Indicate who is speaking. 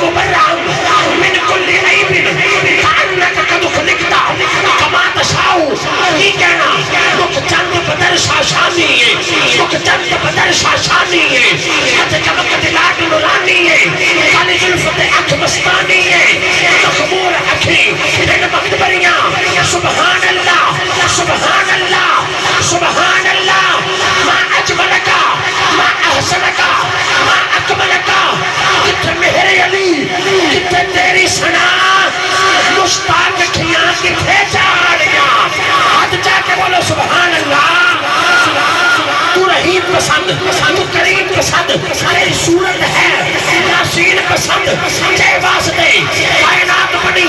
Speaker 1: مبرأ من كل عیب کأنک قد خلقت کما تشاء. کی کہنا رخ چند بدر شاشانی ہے، رخ چند بدر شاشانی ہے، ہتھ چمکت لاٹ نورانی ہے، کالی زلفت اکھ مستانی ہے، مخمور اکھی رن مقبریاں. سبحان اللہ سبحان اللہ سبحان اللہ. ما اجملکا ما احسنکا ما اکملکا. کتھے میرے علی کتھے تیری سنا مشتاق کھیاں کتھے چاڑیاں. ہاتھ جا کے بولو سبحان اللہ. تو رحیم پسند تو کریم پسند تیری صورت ہے یاسین پسند. جے واسطے کائنات بنی